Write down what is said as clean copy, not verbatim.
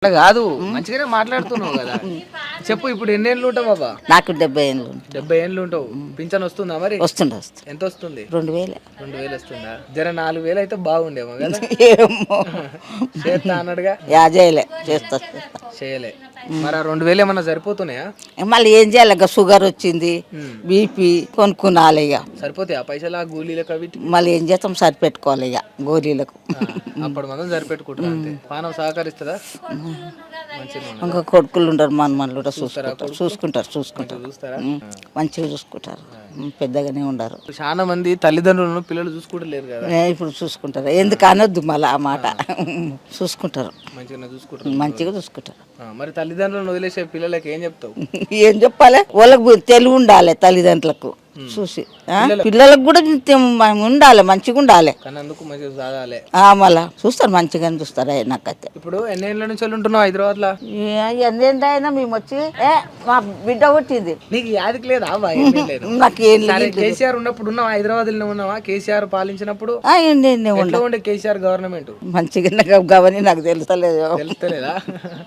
అట్లా కాదు, మంచిగానే మాట్లాడుతున్నావు కదా. చెప్పు, ఇప్పుడు ఎన్ని ఏళ్ళు ఉంటావు బాబా? నాకు 70 ఏళ్ళు. 70 ఏళ్ళు ఉంటావు. పింఛన్ వస్తుందా మరి? వస్తుంది. ఎంత వస్తుంది? 2000. 2000 వస్తుందా? జర 4000 అయితే బాగుండేమో కదా. ఏమో చేస్తా అన్నాడుగా. చేయలే, చేస్తా. చేయలే. మరి ఆ 2000 ఏమన్నా సరిపోతున్నాయా? మళ్ళీ ఏం చేయాలి? ఇక షుగర్ వచ్చింది, బీపీ కొనుక్కునాలి. ఇక సరిపోతాయి ఆ పైసలు ఆ గోళీలకు అవి? మళ్ళీ ఏం చేస్తాం? సరిపెట్టుకోవాలి ఇక గోళీలకు. అప్పుడు మనం సరిపెట్టుకుంటాం అంతే. పానం సహకరిస్తుందా? మంచిగా ఇంకా కొడుకులు ఉండరు, మనమల్లు కూడా చూసుకుంటారు. చూస్తారా? మంచిగా చూసుకుంటారు, పెద్దగానే ఉండరు. చాలా మంది తల్లిదండ్రులను పిల్లలు చూసుకుంటలేరు కదా. ఇప్పుడు చూసుకుంటారు, ఎందుకు అనొద్దు మళ్ళీ ఆ మాట. చూసుకుంటారు, మంచిగా చూసుకుంటారు. మరి తల్లిదండ్రులను వదిలేసే పిల్లలకి ఏం చెప్తావు? ఏం చెప్పాలి? వాళ్ళకు తెలివి ఉండాలి, తల్లిదండ్రులకు చూసి. పిల్లలకు కూడా ఉండాలి, మంచిగా ఉండాలి. కన్నందుకు మంచిగా చదవాలి. మళ్ళా చూస్తారు, మంచిగానే చూస్తారు. నాకైతే ఇప్పుడు ఎన్ని ఏళ్ళ నుంచి ఉంటున్నావు హైదరాబాద్ లో? ఎన్నేళ్ళైనా మేము వచ్చి మా బిడ్డ పుట్టింది. నీకు యాదికి లేదా? నాకు ఏం లేదు. కేసీఆర్ ఉన్నప్పుడు ఉన్నావా? హైదరాబాద్ లో ఉన్నావా? కేసీఆర్ పాలించినప్పుడు ఎట్లా ఉండే కేసీఆర్ గవర్నమెంట్? మంచిగా గవని నాకు తెలుస్తలేదు. తెలుస్తలేదా?